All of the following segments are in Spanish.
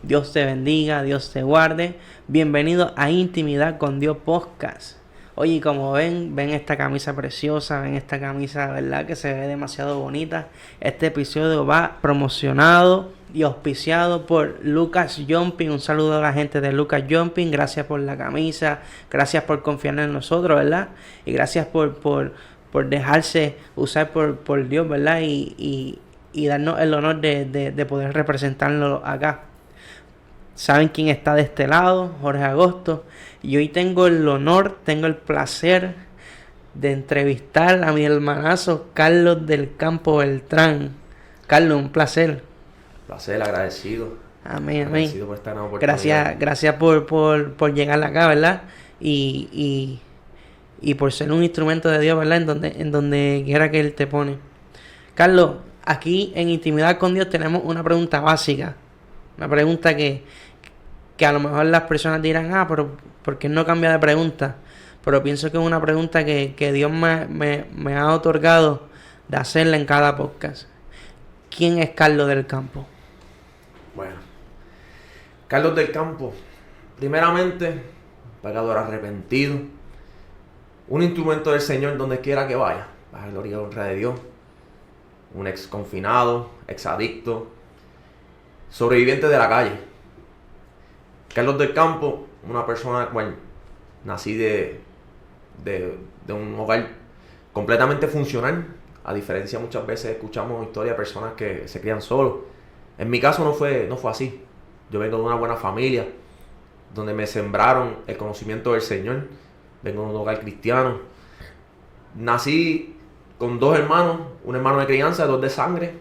Dios te bendiga, Dios te guarde. Bienvenido a Intimidad con Dios Podcast. Oye, como ven esta camisa preciosa, ven esta camisa, ¿verdad? Que se ve demasiado bonita. Este episodio va promocionado y auspiciado por Lucas Jumping. Un saludo a la gente de Lucas Jumping. Gracias por la camisa, gracias por confiar en nosotros, ¿verdad? Y gracias por dejarse usar por Dios, ¿verdad? Y darnos el honor de poder representarlo acá. Saben quién está de este lado, Jorge Agosto. Y hoy tengo el honor, tengo el placer de entrevistar a mi hermanazo Carlos del Campo Beltrán. Carlos, un placer. Placer, agradecido. Amén, Agradecido amén. por esta nueva oportunidad. Gracias por llegar acá, ¿verdad? Y por ser un instrumento de Dios, ¿verdad? En donde quiera que Él te pone. Carlos, aquí en Intimidad con Dios tenemos una pregunta básica. Una pregunta que a lo mejor las personas dirán, pero ¿por qué no cambia de pregunta? Pero pienso que es una pregunta que Dios me ha otorgado de hacerla en cada podcast. ¿Quién es Carlos del Campo? Bueno, Carlos del Campo, primeramente, pecador arrepentido, un instrumento del Señor donde quiera que vaya, para la gloria y honra de Dios, un ex confinado, ex adicto, sobreviviente de la calle. Carlos del Campo, una persona cual nací de un hogar completamente funcional. A diferencia, muchas veces escuchamos historias de personas que se crían solos. En mi caso no fue así. Yo vengo de una buena familia, donde me sembraron el conocimiento del Señor. Vengo de un hogar cristiano. Nací con dos hermanos, un hermano de crianza, dos de sangre.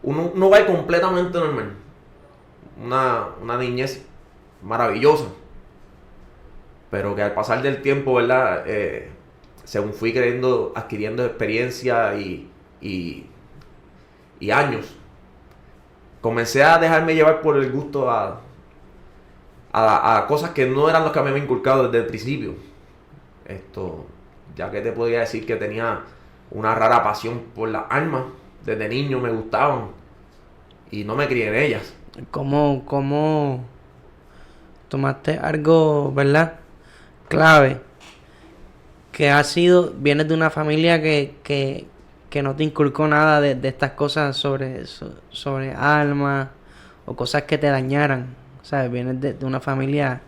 Un hogar completamente normal. Una niñez maravillosa, pero que al pasar del tiempo, ¿verdad? Según fui adquiriendo experiencia y años, comencé a dejarme llevar por el gusto a cosas que no eran las que me habían inculcado desde el principio. Ya que te podría decir que tenía una rara pasión por las armas, desde niño me gustaban y no me crié en ellas. ¿Cómo tomaste algo, ¿verdad? Clave, que vienes de una familia que no te inculcó nada de estas cosas sobre armas o cosas que te dañaran, ¿sabes? Vienes de una familia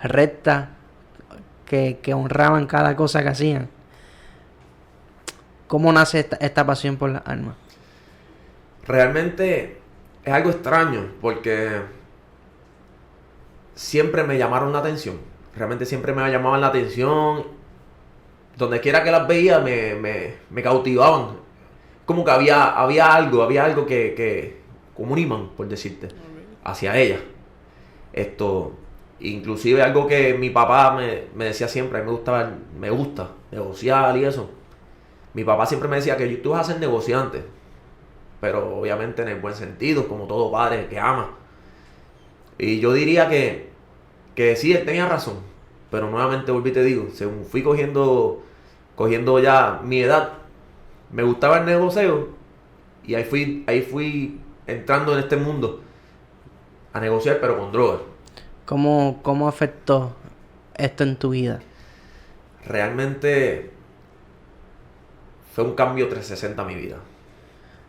recta que honraban cada cosa que hacían. ¿Cómo nace esta pasión por las armas? Realmente es algo extraño porque siempre me llamaron la atención. Realmente siempre me llamaban la atención. Donde quiera que las veía me cautivaban. Como que había algo que como un imán, por decirte, hacia ella. Inclusive algo que mi papá me decía siempre, a mí me gusta negociar y eso. Mi papá siempre me decía que tú vas a ser negociante, pero obviamente en el buen sentido, como todo padre que ama. Y yo diría que sí, él tenía razón. Pero nuevamente volví y te digo, según fui cogiendo ya mi edad, me gustaba el negocio. Y ahí fui entrando en este mundo a negociar, pero con drogas. ¿Cómo afectó esto en tu vida? Realmente fue un cambio 360 a mi vida.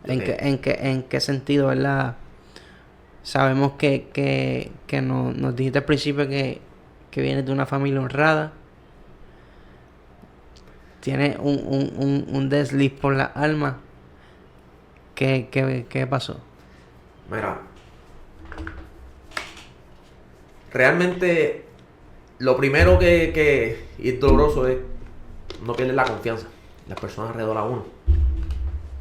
¿En qué sentido, verdad? Sabemos que nos dijiste al principio que vienes de una familia honrada. Tienes un desliz por las almas. ¿Qué pasó? Mira, realmente lo primero que y es doloroso es no perder la confianza en las personas alrededor a uno.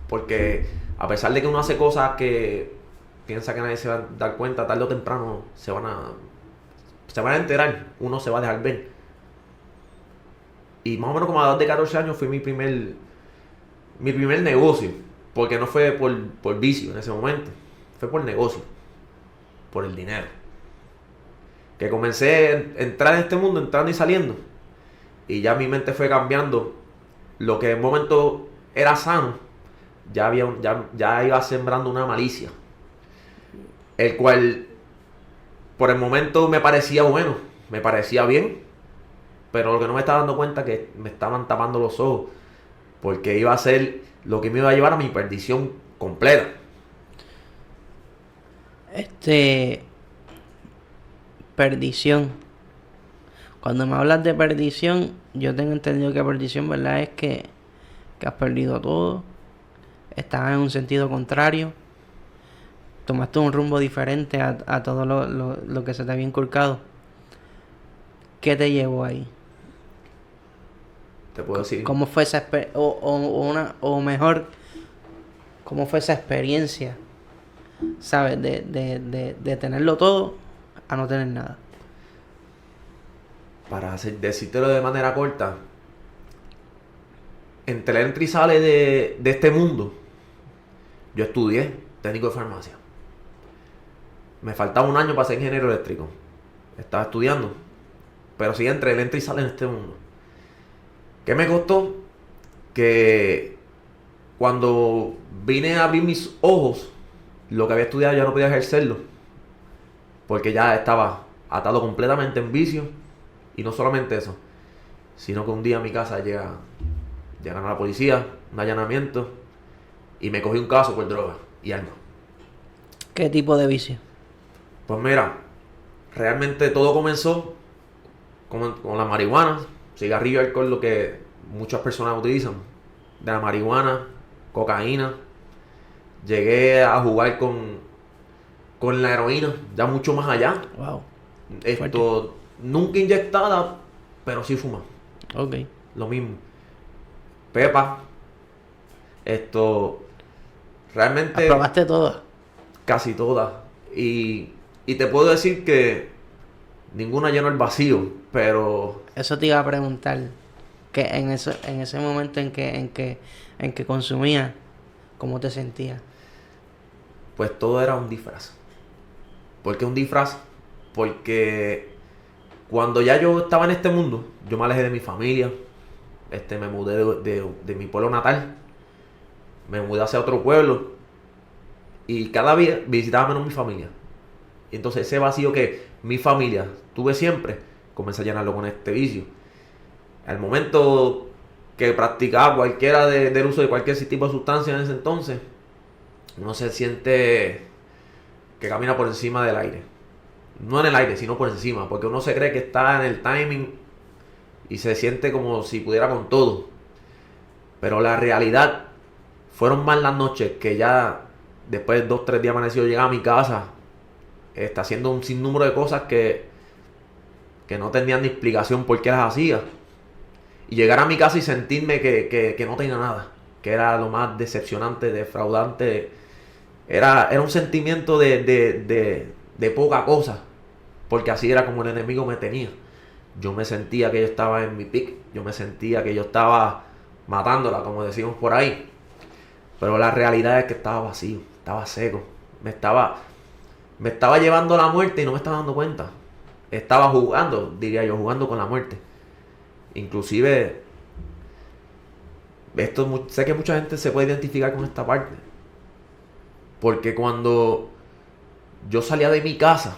Porque a pesar de que uno hace cosas que piensa que nadie se va a dar cuenta, tarde o temprano se van a enterar, uno se va a dejar ver. Y más o menos como a la edad de 14 años fue mi primer negocio. Porque no fue por vicio en ese momento, fue por negocio, por el dinero. Que comencé a entrar en este mundo, entrando y saliendo. Y ya mi mente fue cambiando. Lo que en un momento era sano, ya iba sembrando una malicia. El cual por el momento me parecía bueno, me parecía bien, pero lo que no me estaba dando cuenta es que me estaban tapando los ojos, porque iba a ser lo que me iba a llevar a mi perdición completa. Perdición. Cuando me hablas de perdición, yo tengo entendido que perdición, ¿verdad? Es que has perdido todo, estás en un sentido contrario, tomaste un rumbo diferente a todo lo que se te había inculcado. ¿Qué te llevó ahí? Te puedo decir. ¿Cómo fue esa o mejor, cómo fue esa experiencia, ¿sabes? De tenerlo todo a no tener nada. Para decírtelo de manera corta, entre el entra y sale de este mundo, yo estudié técnico de farmacia. Me faltaba un año para ser ingeniero eléctrico. Estaba estudiando. Pero sí entre el entra y sale en este mundo. ¿Qué me costó? Que cuando vine a abrir mis ojos, lo que había estudiado ya no podía ejercerlo. Porque ya estaba atado completamente en vicio. Y no solamente eso, sino que un día a mi casa llegaron la policía, un allanamiento, y me cogí un caso por droga y armas. ¿Qué tipo de vicio? Pues mira, realmente todo comenzó con la marihuana, cigarrillo y alcohol, lo que muchas personas utilizan. De la marihuana, cocaína. Llegué a jugar con la heroína, ya mucho más allá. Wow. Esto, nunca inyectada, pero sí fumada. Ok. Lo mismo. Pepa. Realmente ¿Probaste todas? casi todas. Y te puedo decir que ninguna llenó el vacío, pero Eso te iba a preguntar. Que en ese momento en que consumías, ¿cómo te sentías? pues todo era un disfraz. ¿Por qué un disfraz? Porque cuando ya yo estaba en este mundo, yo me alejé de mi familia, me mudé de mi pueblo natal, me mudé hacia otro pueblo y cada día visitaba menos mi familia. Y entonces ese vacío que mi familia tuve siempre, comencé a llenarlo con este vicio. Al momento que practicaba cualquiera del uso de cualquier tipo de sustancia en ese entonces, uno se siente que camina por encima del aire. No en el aire, sino por encima, porque uno se cree que está en el timing y se siente como si pudiera con todo. Pero la realidad, fueron más las noches que ya después de 2-3 días amanecido llegaba a mi casa, está haciendo un sinnúmero de cosas que no tenían ni explicación por qué las hacía. Y llegar a mi casa y sentirme que no tenía nada, que era lo más decepcionante, defraudante. Era un sentimiento de poca cosa, porque así era como el enemigo me tenía. Yo me sentía que yo estaba en mi pick, yo me sentía que yo estaba matándola, como decimos por ahí. Pero la realidad es que estaba vacío, estaba seco, me estaba llevando a la muerte y no me estaba dando cuenta. Estaba jugando, diría yo, jugando con la muerte. Inclusive, sé que mucha gente se puede identificar con esta parte. Porque cuando yo salía de mi casa,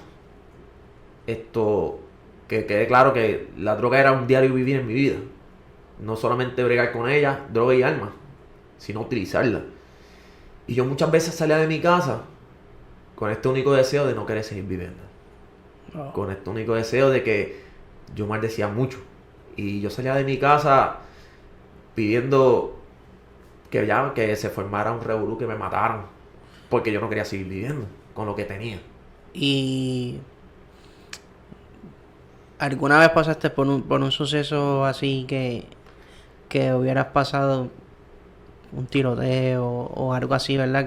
que quede claro que la droga era un diario vivir en mi vida. No solamente bregar con ella, droga y armas, sino utilizarla. Y yo muchas veces salía de mi casa con este único deseo de no querer seguir viviendo. Oh. Con este único deseo de que yo maldecía mucho. Y yo salía de mi casa pidiendo que se formara un revolú, que me mataran. Porque yo no quería seguir viviendo con lo que tenía. ¿Y alguna vez pasaste por un suceso así que hubieras pasado un tiroteo o algo así, ¿verdad?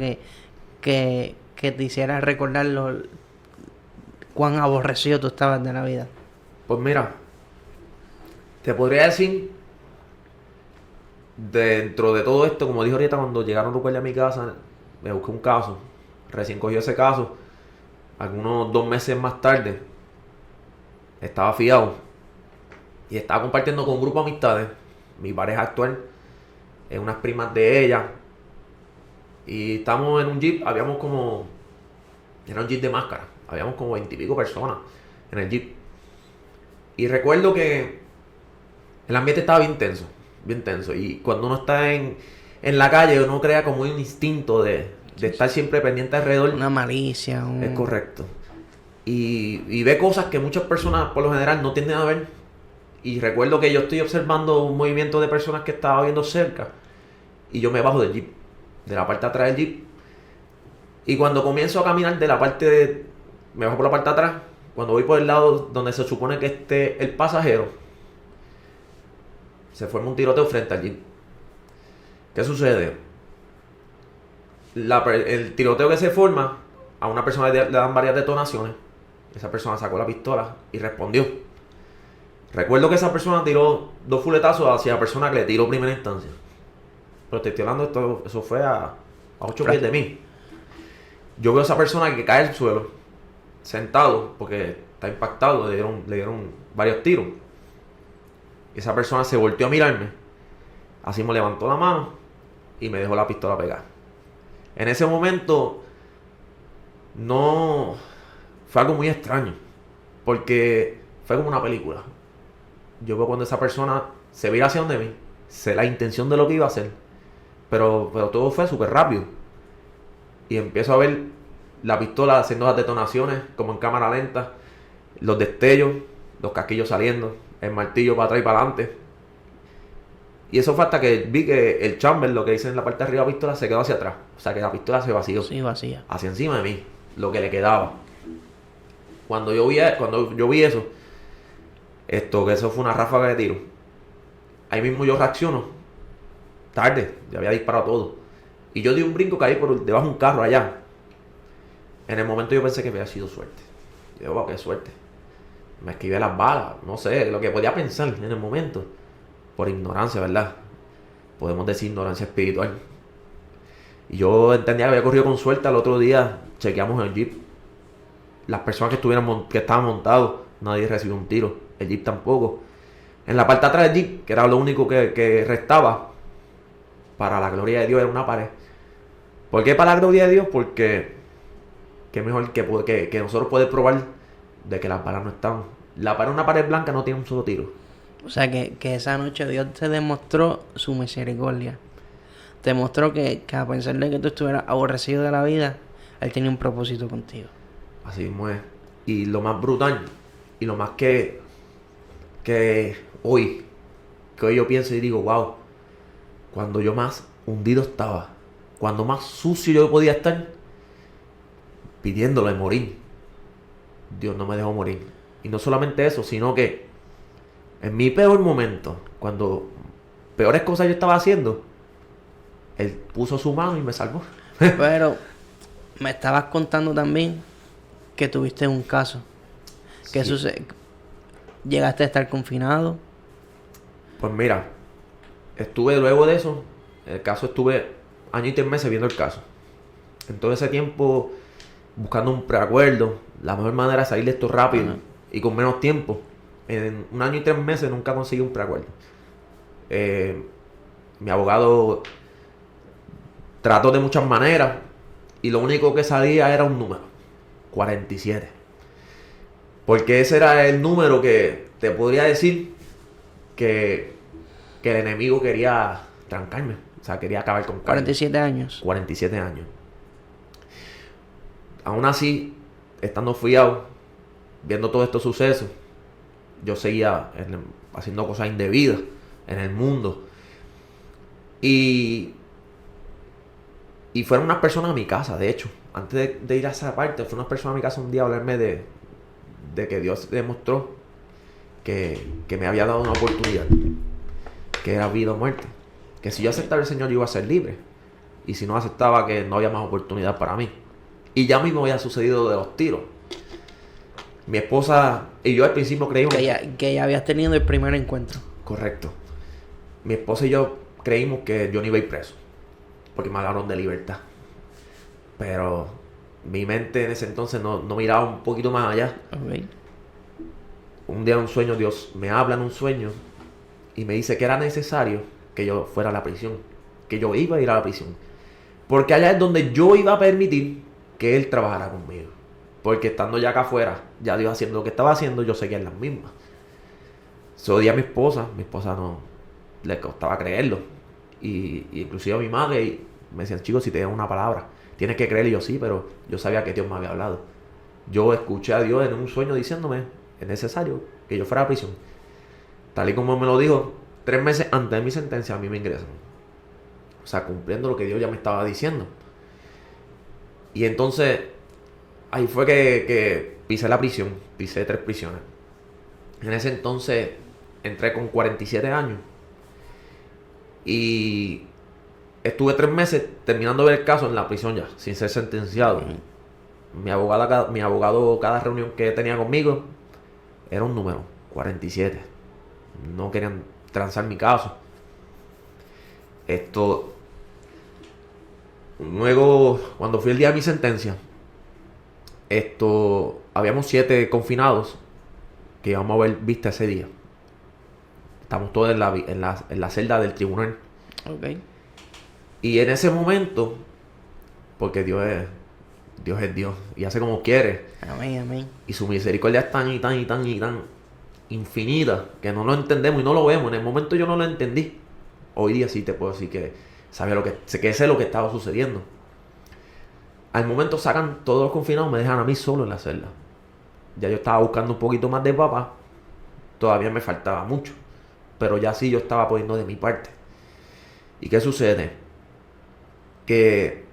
Que te hiciera recordar cuán aborrecido tú estabas de la vida? Pues mira, te podría decir, dentro de todo esto, como dije ahorita, cuando llegaron los guardias a mi casa, me busqué un caso. Recién cogió ese caso. Algunos 2 meses más tarde, estaba fiado. Y estaba compartiendo con un grupo de amistades. Mi pareja actual, unas primas de ella. Y estamos en un jeep, era un jeep de máscara. Habíamos como 20 y pico personas en el Jeep. Y recuerdo que el ambiente estaba bien tenso, bien tenso. Y cuando uno está en la calle, uno crea como un instinto de estar siempre pendiente alrededor. Una malicia. Es correcto. Y ve cosas que muchas personas por lo general no tienden a ver. Y recuerdo que yo estoy observando un movimiento de personas que estaba viendo cerca. Y yo me bajo del Jeep, de la parte de atrás del Jeep. Y cuando comienzo a caminar me bajo por la parte de atrás. Cuando voy por el lado donde se supone que esté el pasajero, se forma un tiroteo frente al Jeep. ¿Qué sucede? El tiroteo que se forma, a una persona le dan varias detonaciones. Esa persona sacó la pistola y respondió. Recuerdo que esa persona tiró 2 fuletazos hacia la persona que le tiró primera instancia. Pero te estoy hablando, eso fue a 8 pies de mí. Yo veo a esa persona que cae al suelo, sentado, porque está impactado, le dieron varios tiros. Esa persona se volteó a mirarme, así me levantó la mano y me dejó la pistola pegada. En ese momento, no... Fue algo muy extraño, porque fue como una película. Yo veo cuando esa persona se vira hacia donde mí, sé la intención de lo que iba a hacer, pero todo fue súper rápido. Y empiezo a ver la pistola haciendo las detonaciones, como en cámara lenta, los destellos, los casquillos saliendo, el martillo para atrás y para adelante. Y eso fue hasta que vi que el chamber, lo que dice en la parte de arriba de la pistola, se quedó hacia atrás. O sea que la pistola se vació. Sí, vacía. Hacia encima de mí, lo que le quedaba. Cuando yo vi eso, que eso fue una ráfaga de tiro, ahí mismo yo reacciono. Tarde, ya había disparado todo. Y yo di un brinco, caí por debajo de un carro allá. En el momento yo pensé que había sido suerte. Yo, wow, qué suerte. Me esquivé las balas, no sé, lo que podía pensar en el momento. Por ignorancia, ¿verdad? Podemos decir ignorancia espiritual. Y yo entendía que había corrido con suerte. Al otro día chequeamos el Jeep. Las personas que estaban montados, nadie recibió un tiro. El Jeep tampoco. En la parte de atrás del Jeep, que era lo único que restaba, para la gloria de Dios, era una pared. ¿Por qué para la gloria de Dios? Porque qué mejor que nosotros poder probar de que las balas no estaban. Una pared blanca, no tiene un solo tiro. O sea que esa noche Dios te demostró su misericordia. Te mostró que a pesar de que tú estuvieras aborrecido de la vida, Él tenía un propósito contigo. Así mismo es. Y lo más brutal, y lo más que hoy yo pienso y digo, wow, cuando yo más hundido estaba, cuando más sucio yo podía estar, pidiéndole morir, Dios no me dejó morir. Y no solamente eso, sino que en mi peor momento, cuando peores cosas yo estaba haciendo, Él puso su mano y me salvó. Pero me estabas contando también que tuviste un caso. ¿Qué Sí. sucede? ¿Llegaste a estar confinado? Pues mira, estuve luego de eso, estuve 1 año y 3 meses viendo el caso. En todo ese tiempo, buscando un preacuerdo, la mejor manera de salir de esto rápido y con menos tiempo. En 1 año y 3 meses nunca conseguí un preacuerdo. Mi abogado trató de muchas maneras y lo único que salía era un número, 47. Porque ese era el número que te podría decir que el enemigo quería trancarme. O sea, quería acabar con 47 años. 47 años. Aún así, estando fiado, viendo todos estos sucesos, yo seguía haciendo cosas indebidas en el mundo. Y fueron unas personas a mi casa, de hecho. Antes de ir a esa parte, fueron unas personas a mi casa un día a hablarme de que Dios demostró que me había dado una oportunidad. Que era vida o muerte. Que si yo aceptaba al Señor, yo iba a ser libre. Y si no aceptaba, que no había más oportunidad para mí. Y ya mismo había sucedido de los tiros. Mi esposa y yo al principio creímos... Que ya habías tenido el primer encuentro. Correcto. Mi esposa y yo creímos que yo no iba a ir preso. Porque me hablaron de libertad. Pero mi mente en ese entonces no miraba un poquito más allá. Okay. Un día en un sueño, Dios me habla en un sueño y me dice que era necesario que yo fuera a la prisión. Que yo iba a ir a la prisión. Porque allá es donde yo iba a permitir que Él trabajara conmigo. Porque estando ya acá afuera, ya Dios haciendo lo que estaba haciendo, yo seguía en las mismas. Se odia a mi esposa no le costaba creerlo. Y inclusive a mi madre me decían, chicos, si te dan una palabra, tienes que creer. Y yo sí, pero yo sabía que Dios me había hablado. Yo escuché a Dios en un sueño diciéndome, es necesario que yo fuera a prisión. Tal y como me lo dijo, 3 meses antes de mi sentencia a mí me ingresan. O sea, cumpliendo lo que Dios ya me estaba diciendo. Y entonces, ahí fue que pisé la prisión, pisé 3 prisiones. En ese entonces entré con 47 años y estuve 3 meses terminando de ver el caso en la prisión ya, sin ser sentenciado. Mi abogado, cada reunión que tenía conmigo era un número, 47. No querían transar mi caso. Luego, cuando fui el día de mi sentencia, habíamos 7 confinados que íbamos a ver vista ese día. Estamos todos en la celda del tribunal. Ok. Y en ese momento, porque Dios es Dios y hace como quiere. Amén, amén. Y su misericordia es tan infinita que no lo entendemos y no lo vemos. En el momento yo no lo entendí. Hoy día sí te puedo decir que sabía sé lo que estaba sucediendo. Al momento sacan todos los confinados, me dejan a mí solo en la celda. Ya yo estaba buscando un poquito más de papá. Todavía me faltaba mucho. Pero ya sí yo estaba poniendo de mi parte. ¿Y qué sucede? Que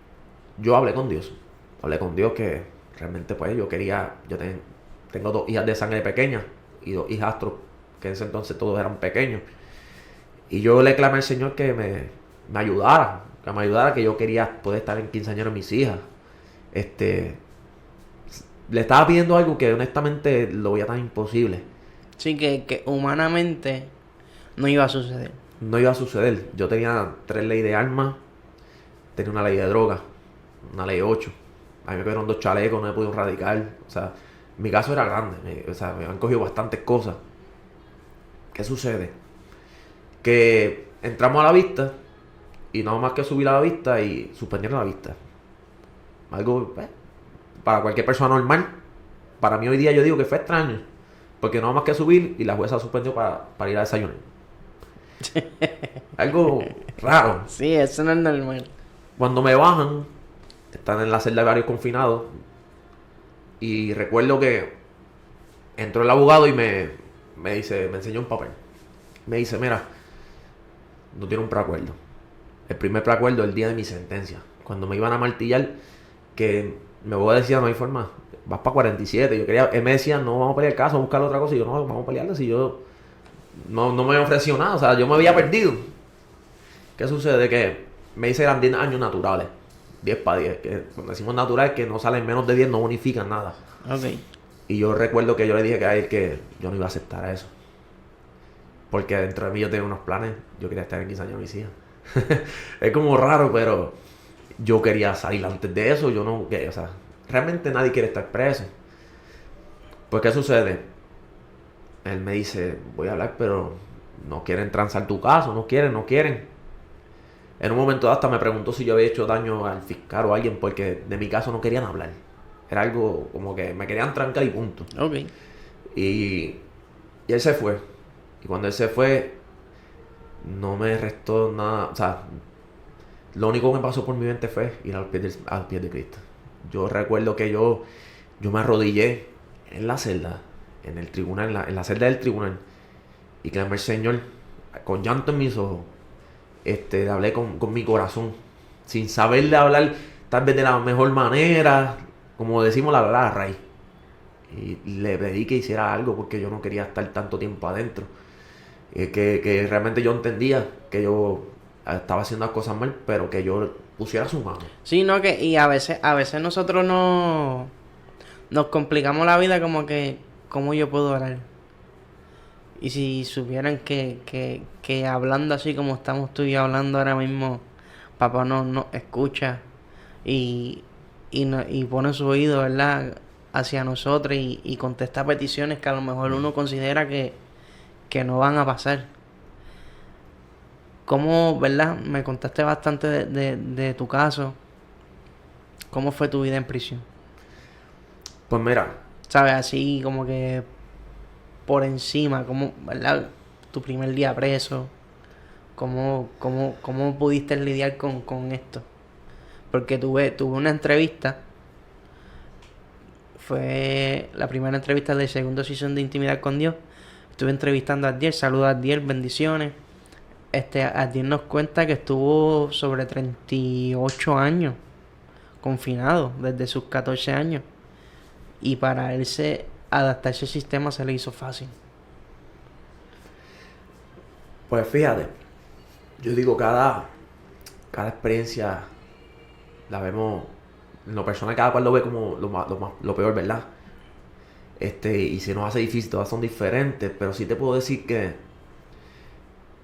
yo hablé con Dios. Hablé con Dios que realmente pues yo tengo 2 hijas de sangre pequeñas y 2 hijastros que en ese entonces todos eran pequeños. Y yo le clamé al Señor que me ayudara. Que me ayudara, que yo quería poder estar en quinceañero de mis hijas. Le estaba pidiendo algo que honestamente lo veía tan imposible. Sí, que humanamente no iba a suceder. No iba a suceder. Yo tenía 3 leyes de armas, tenía una ley de drogas, una ley 8. A mí me cogieron 2 chalecos, no me pudieron radicar. O sea, mi caso era grande. Me han cogido bastantes cosas. ¿Qué sucede? Que entramos a la vista y nada más que subir a la vista y suspendieron la vista. Algo, para cualquier persona normal. Para mí hoy día yo digo que fue extraño. Porque nada más que subir y la jueza suspendió para ir a desayunar. Algo raro. Sí, eso no es normal. Cuando me bajan, están en la celda de varios confinados. Y recuerdo que entró el abogado y me enseñó un papel. Me dice, mira, no tiene un preacuerdo. El primer preacuerdo el día de mi sentencia. Cuando me iban a martillar, que me voy a decir, no hay forma, vas para 47. Él me decía, no, vamos a pelear el caso, vamos a buscar otra cosa. Y yo, no, vamos a pelearla. Si yo no me había ofrecido nada, o sea, yo me había perdido. ¿Qué sucede? Que me dice eran 10 años naturales. 10 para 10. Que cuando decimos naturales, que no salen menos de 10, no bonifican nada. Ok. Y yo recuerdo que yo le dije a él que yo no iba a aceptar eso. Porque dentro de mí yo tenía unos planes. Yo quería estar en 15 años de mis hijas. Es como raro, pero yo quería salir antes de eso. Yo no quería, o sea, realmente nadie quiere estar preso. Pues, ¿qué sucede? Él me dice, voy a hablar, pero no quieren transar tu caso, no quieren. En un momento hasta me preguntó si yo había hecho daño al fiscal o a alguien, porque de mi caso no querían hablar. Era algo como que me querían trancar y punto. Ok. Y él se fue. Y cuando él se fue, no me restó nada. O sea, lo único que me pasó por mi mente fue ir al pie de Cristo. Yo recuerdo que yo me arrodillé en la celda, en el tribunal, en la celda del tribunal, y clamé al Señor con llanto en mis ojos. Hablé con mi corazón, sin saberle hablar tal vez de la mejor manera, como decimos la raíz. Y le pedí que hiciera algo porque yo no quería estar tanto tiempo adentro. Que realmente yo entendía que yo estaba haciendo las cosas mal, pero que yo pusiera su mano. Sí, no, y a veces nosotros nos complicamos la vida como que, ¿cómo yo puedo orar? Y si supieran que hablando así como estamos tú y yo hablando ahora mismo, papá nos escucha y pone su oído, ¿verdad?, hacia nosotros y contesta peticiones que a lo mejor uno considera que no van a pasar. ¿Cómo, verdad? Me contaste bastante de tu caso. ¿Cómo fue tu vida en prisión? Pues mira, ¿Sabes? Así como que por encima, como, ¿verdad? Tu primer día preso, ¿cómo pudiste lidiar con esto? Porque tuve una entrevista, fue la primera entrevista del segundo season de Intimidad con Dios. Estuve entrevistando a Adiel, saludos a Adiel, bendiciones. Adiel nos cuenta que estuvo sobre 38 años confinado, desde sus 14 años. Y para él adaptarse al sistema se le hizo fácil. pues fíjate, yo digo, cada experiencia la vemos, en lo personal cada cual lo ve como lo peor, ¿verdad? Y se nos hace difícil, todas son diferentes, pero sí te puedo decir que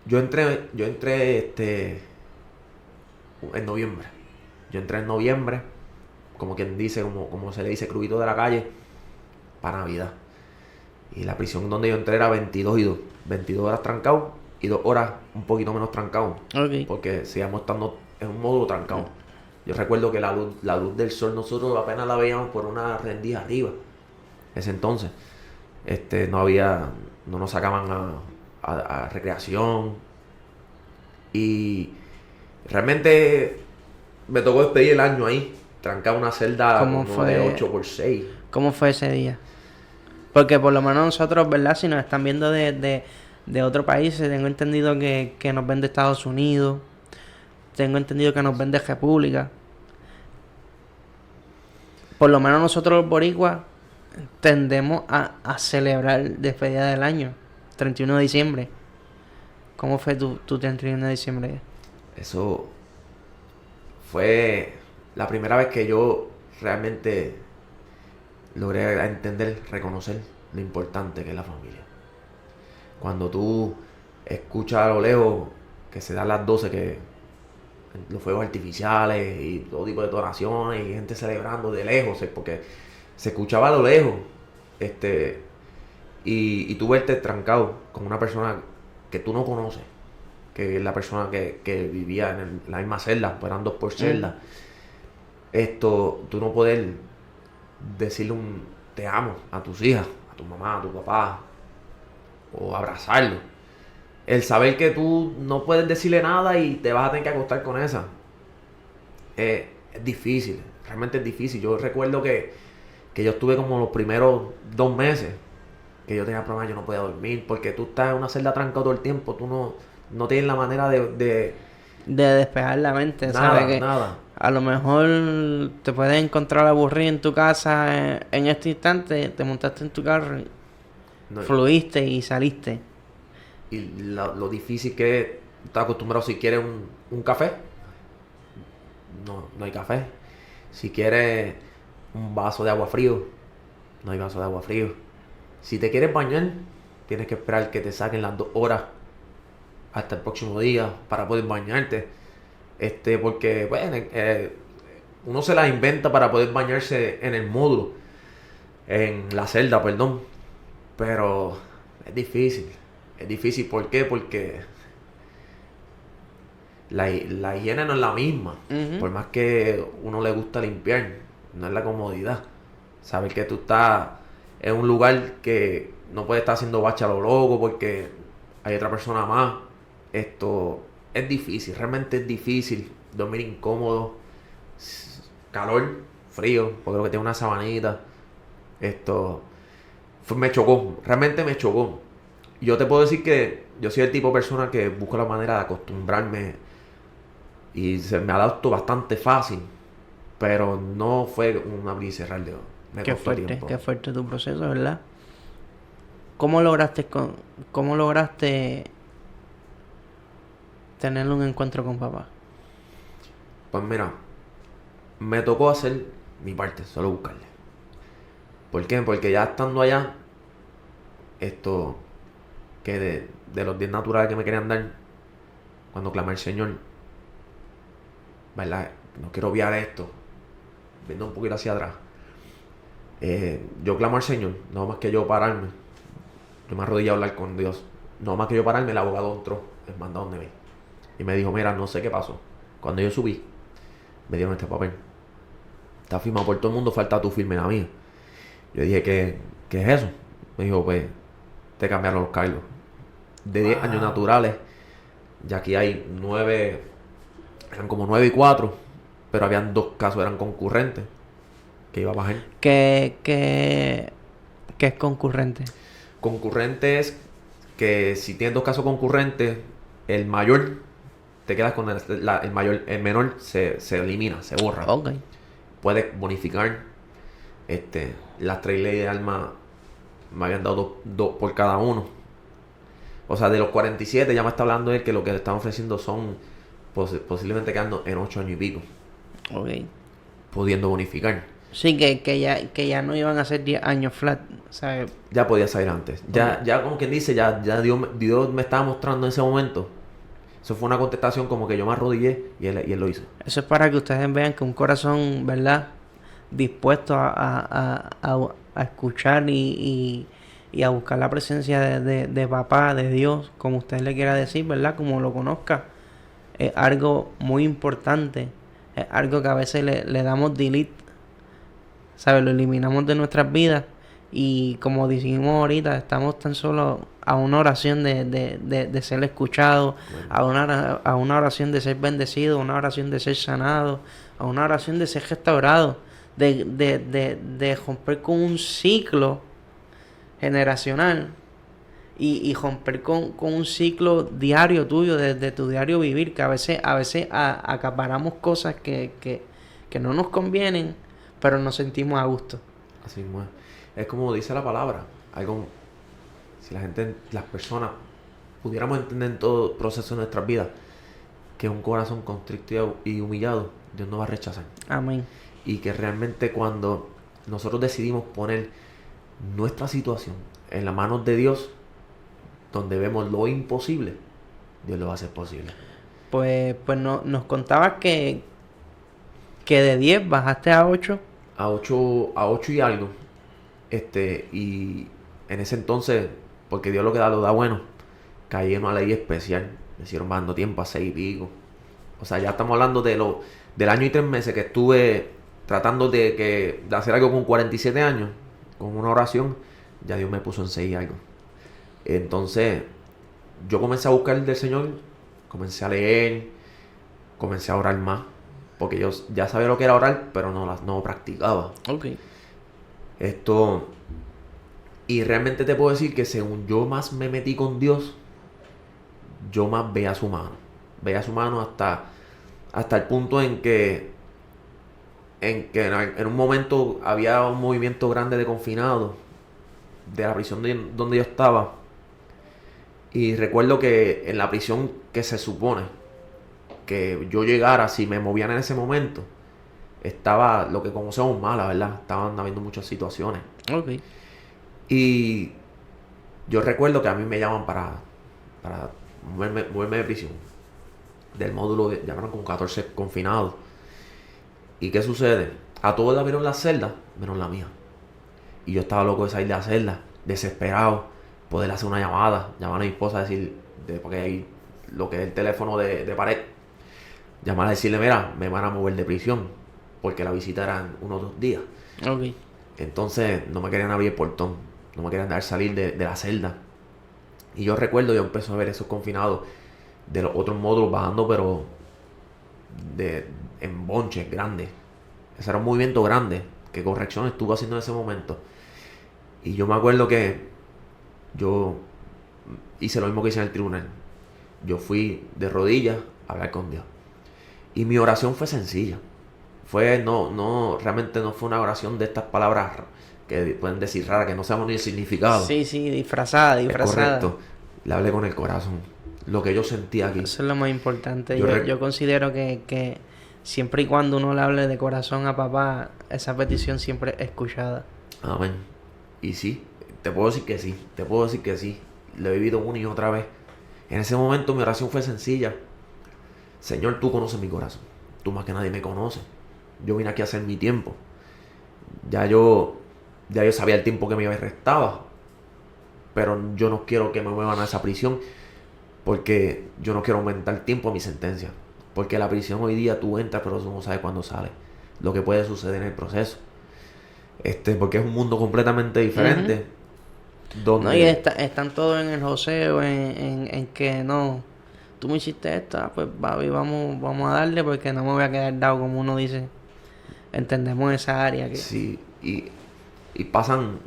yo entré en noviembre. Yo entré en noviembre, como quien dice, como se le dice, crudito de la calle, para Navidad. Y la prisión donde yo entré era 22 y 2. 22 horas trancado y 2 horas un poquito menos trancado. Ok. Porque seguíamos estando en un módulo trancado. Yo recuerdo que la luz del sol nosotros apenas la veíamos por una rendija arriba. Ese entonces. No nos sacaban a recreación. Y realmente me tocó despedir el año ahí. Trancado una celda ¿Cómo como de fue? 8x6. ¿Cómo fue ese día? Porque por lo menos nosotros, ¿verdad? Si nos están viendo de otro país, tengo entendido que nos ven de Estados Unidos. Tengo entendido que nos ven de República. Por lo menos nosotros los boricuas tendemos a celebrar despedida del año. 31 de diciembre. ¿Cómo fue tu 31 de diciembre? Eso fue la primera vez que yo realmente logré entender, reconocer lo importante que es la familia. Cuando tú escuchas a lo lejos que se dan las 12, que los fuegos artificiales y todo tipo de detonaciones y gente celebrando de lejos, porque se escuchaba a lo lejos, y tú verte trancado con una persona que tú no conoces, que es la persona que vivía en la misma celda, pues eran 2 por celda. Tú no poder decirle un te amo a tus hijas, a tu mamá, a tu papá, o abrazarlo. El saber que tú no puedes decirle nada y te vas a tener que acostar con esa, es difícil, realmente es difícil. Yo recuerdo que yo estuve como los primeros 2 meses que yo tenía problemas, yo no podía dormir, porque tú estás en una celda trancado todo el tiempo, tú no tienes la manera de despejar la mente, ¿sabes? Que nada. a lo mejor te puedes encontrar aburrido en tu casa en este instante, te montaste en tu carro, No, fluiste y saliste. y lo difícil que es, estás acostumbrado, si quieres un café, no hay café. Si quieres un vaso de agua frío, no hay vaso de agua frío. Si te quieres bañar, tienes que esperar que te saquen las 2 horas hasta el próximo día para poder bañarte. Porque bueno, uno se las inventa para poder bañarse en el módulo, en la celda, perdón. Pero es difícil. Es difícil, ¿por qué? Porque la higiene no es la misma. Por más que uno le gusta limpiar, no es la comodidad. Saber que tú estás en un lugar que no puedes estar haciendo bacha a lo loco porque hay otra persona más. Esto es difícil, realmente es difícil. Dormir incómodo, calor, frío, porque lo que tiene una sabanita. Me chocó, realmente me chocó. Yo te puedo decir que yo soy el tipo de persona que busco la manera de acostumbrarme y se me adapto bastante fácil, pero no fue un abrir y cerrar de ojos. Me costó tiempo. Qué fuerte tu proceso, ¿verdad? ¿Cómo lograste tener un encuentro con papá? Pues mira, me tocó hacer mi parte, solo buscarle. ¿Por qué? Porque ya estando allá, que de los 10 naturales que me querían dar, cuando clamé al Señor, ¿verdad? No quiero obviar esto, viendo un poquito hacia atrás. Yo clamo al Señor, no más que yo pararme. Yo me arrodillé a hablar con Dios. No más que yo pararme, el abogado entró, el mandado donde mí. Y me dijo, mira, no sé qué pasó. Cuando yo subí, me dieron este papel. Está firmado por todo el mundo, falta tu firme, la mía. Yo dije, ¿qué es eso? Me dijo, pues, te cambiaron los cargos. De 10 años naturales, ya aquí hay 9, eran como 9 y 4, pero habían 2 casos, eran concurrentes, que iba a bajar. ¿Qué es concurrente? Concurrente es que si tienes 2 casos concurrentes, el mayor, te quedas con el mayor, el menor se elimina, se borra. Ok. Puedes bonificar. Las 3 leyes de alma me habían dado 2 por cada uno. O sea, de los 47 ya me está hablando él que lo que le están ofreciendo son posiblemente quedando en 8 años y pico, Ok. pudiendo bonificar. Sí, que ya no iban a ser 10 años flat, ¿sabes? Ya podía salir antes. Ya como quien dice, ya Dios me estaba mostrando en ese momento. Eso fue una contestación como que yo me arrodillé y él lo hizo. Eso es para que ustedes vean que un corazón, ¿verdad? Dispuesto a escuchar y a buscar la presencia de papá, de Dios, como usted le quiera decir, ¿verdad? Como lo conozca. Es algo muy importante. Es algo que a veces le damos delete, ¿sabes? Lo eliminamos de nuestras vidas. Y como dijimos ahorita, estamos tan solo a una oración de ser escuchado, Bueno. a una oración de ser bendecido, a una oración de ser sanado, a una oración de ser restaurado, de romper con un ciclo generacional y romper con un ciclo diario tuyo, de tu diario vivir, que a veces acaparamos cosas que no nos convienen, pero nos sentimos a gusto. Así mismo es. Es como dice la palabra. Algo, si las personas pudiéramos entender en todo proceso de nuestras vidas, que un corazón constricto y humillado, Dios no va a rechazar. Amén. Y que realmente cuando nosotros decidimos poner nuestra situación en las manos de Dios, donde vemos lo imposible, Dios lo va a hacer posible. Pues no, nos contabas que de 10 bajaste a 8. A 8 y algo. Y en ese entonces, porque Dios lo que da lo da bueno, caí en una ley especial. Me hicieron bajando tiempo a 6 y pico. O sea, ya estamos hablando del año y 3 meses que estuve tratando de hacer algo con 47 años, con una oración. Ya Dios me puso en 6 y algo. Entonces, yo comencé a buscar del Señor, comencé a leer, comencé a orar más. Porque yo ya sabía lo que era orar, pero no practicaba. Ok. Y realmente te puedo decir que según yo más me metí con Dios, yo más veía su mano. Veía su mano hasta el punto en que en un momento había un movimiento grande de confinados de la prisión donde yo estaba. Y recuerdo que en la prisión que se supone que yo llegara, si me movían en ese momento, estaba lo que conocemos mal, la verdad. Estaban habiendo muchas situaciones. Ok. Y yo recuerdo que a mí me llaman para moverme de prisión. Del módulo, llamaron como 14 confinados. ¿Y qué sucede? A todos les abrieron la celda, menos la mía. Y yo estaba loco de salir de la celda, desesperado, poder hacer una llamar a mi esposa, decir, porque hay lo que es el teléfono de pared, llamar a decirle, mira, me van a mover de prisión, porque la visita era en unos 2 días. Ok. Entonces no me querían abrir el portón, no me querían dejar salir de la celda. Y yo recuerdo, yo empecé a ver esos confinados de los otros módulos bajando, pero en bonches grandes. Ese era un movimiento grande que corrección estuvo haciendo en ese momento. Y yo me acuerdo que yo hice lo mismo que hice en el tribunal. Yo fui de rodillas a hablar con Dios. Y mi oración fue sencilla. Realmente no fue una oración de estas palabras que pueden decir raras, que no sabemos ni el significado. Sí, disfrazada. Es correcto. Le hablé con el corazón. Lo que yo sentía aquí. Eso es lo más importante. Yo Yo considero que siempre y cuando uno le hable de corazón a papá, esa petición siempre es escuchada. Amén. Y sí, te puedo decir que sí. Te puedo decir que sí. Lo he vivido una y otra vez. En ese momento mi oración fue sencilla. Señor, tú conoces mi corazón. Tú más que nadie me conoces. Yo vine aquí a hacer mi tiempo. Ya yo sabía el tiempo que me restaba. Pero yo no quiero que me muevan a esa prisión. Porque yo no quiero aumentar tiempo a mi sentencia. Porque la prisión hoy día tú entras, pero tú no sabes cuándo sales. Lo que puede suceder en el proceso. Porque es un mundo completamente diferente. Donde... No, y están todos en el joseo, en que no, tú me hiciste esto, pues papi, vamos a darle porque no me voy a quedar dado, como uno dice. Entendemos esa área que... Sí, y pasan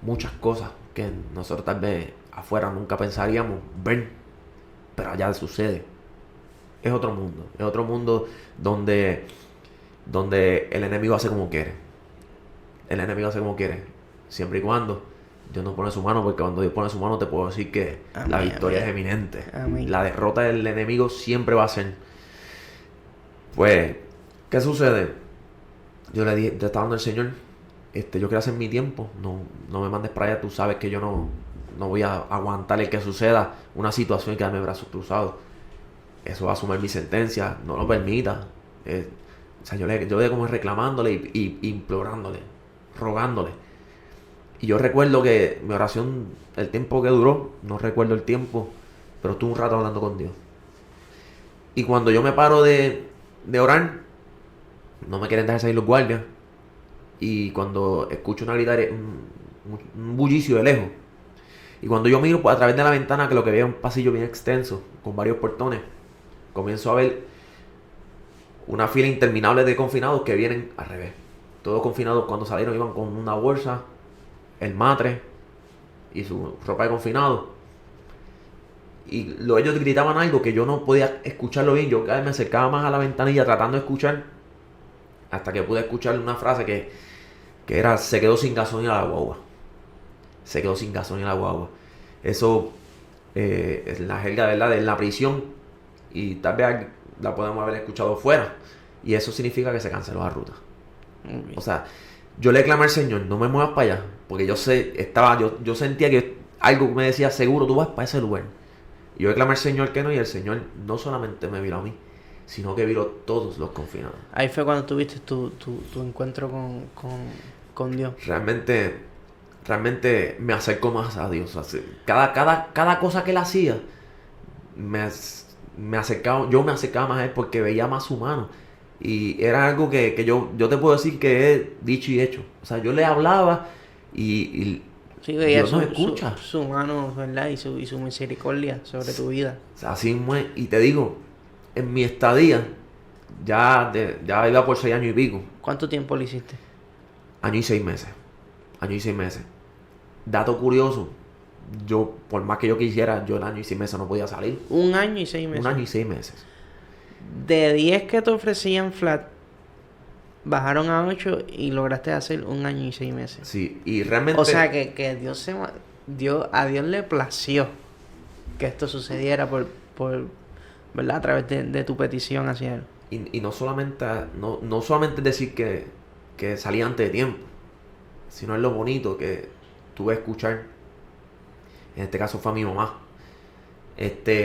muchas cosas que nosotros tal vez afuera nunca pensaríamos ver, pero allá sucede. Es otro mundo donde el enemigo hace como quiere. El enemigo hace como quiere, siempre y cuando Dios no pone su mano, porque cuando Dios pone su mano te puedo decir que Amén, la victoria amén. es eminente. Amén. La derrota del enemigo siempre va a ser. Pues, ¿qué sucede? Yo le estaba dando al Señor, yo quiero hacer mi tiempo, no me mandes para allá, tú sabes que yo no voy a aguantar el que suceda una situación y quedarme brazos cruzados. Eso va a sumar mi sentencia, no lo permita. Yo de como reclamándole y implorándole, rogándole. Y yo recuerdo que mi oración, el tiempo que duró, no recuerdo el tiempo, pero estuve un rato hablando con Dios. Y cuando yo me paro de orar, no me quieren dejar salir los guardias. Y cuando escucho una gritar, un bullicio de lejos. Y cuando yo miro a través de la ventana, que lo que veía un pasillo bien extenso, con varios portones, comienzo a ver una fila interminable de confinados que vienen al revés. Todos confinados cuando salieron iban con una bolsa, el matre y su ropa de confinado. Y ellos gritaban algo que yo no podía escucharlo bien. Yo cada vez me acercaba más a la ventanilla tratando de escuchar, hasta que pude escuchar una frase que era: se quedó sin gasolina la guagua. Se quedó sin gasolina la guagua. Eso es la jerga, ¿verdad?, de la prisión. Y tal vez la podemos haber escuchado fuera. Y eso significa que se canceló la ruta. Okay. O sea, yo le clamé al Señor, no me muevas para allá. Porque yo sentía que algo me decía: seguro tú vas para ese lugar. Y yo le clamé al Señor que no, y el Señor no solamente me viró a mí, sino que viró todos los confinados. Ahí fue cuando tuviste tu encuentro con Dios. Realmente me acercó más a Dios. Cada cosa que él hacía, yo me acercaba más a él porque veía más su mano. Y era algo que yo te puedo decir que he dicho y hecho. O sea, yo le hablaba y Sí, veía Dios nos escucha. su mano, ¿verdad? Y su misericordia sobre tu vida. O sea, así y te digo, en mi estadía, ya iba por 6 años y pico. ¿Cuánto tiempo lo hiciste? Año y 6 meses. Dato curioso, yo, por más que yo quisiera, yo el año y 6 meses no podía salir. 1 año y 6 meses. 1 año y 6 meses. De 10 que te ofrecían flat, bajaron a 8 y lograste hacer 1 año y 6 meses. Sí, y realmente... O sea que a Dios le plació que esto sucediera por ¿verdad? A través de tu petición hacia Él. Y no solamente decir que salí antes de tiempo, sino es lo bonito que tuve que escuchar. En este caso fue a mi mamá.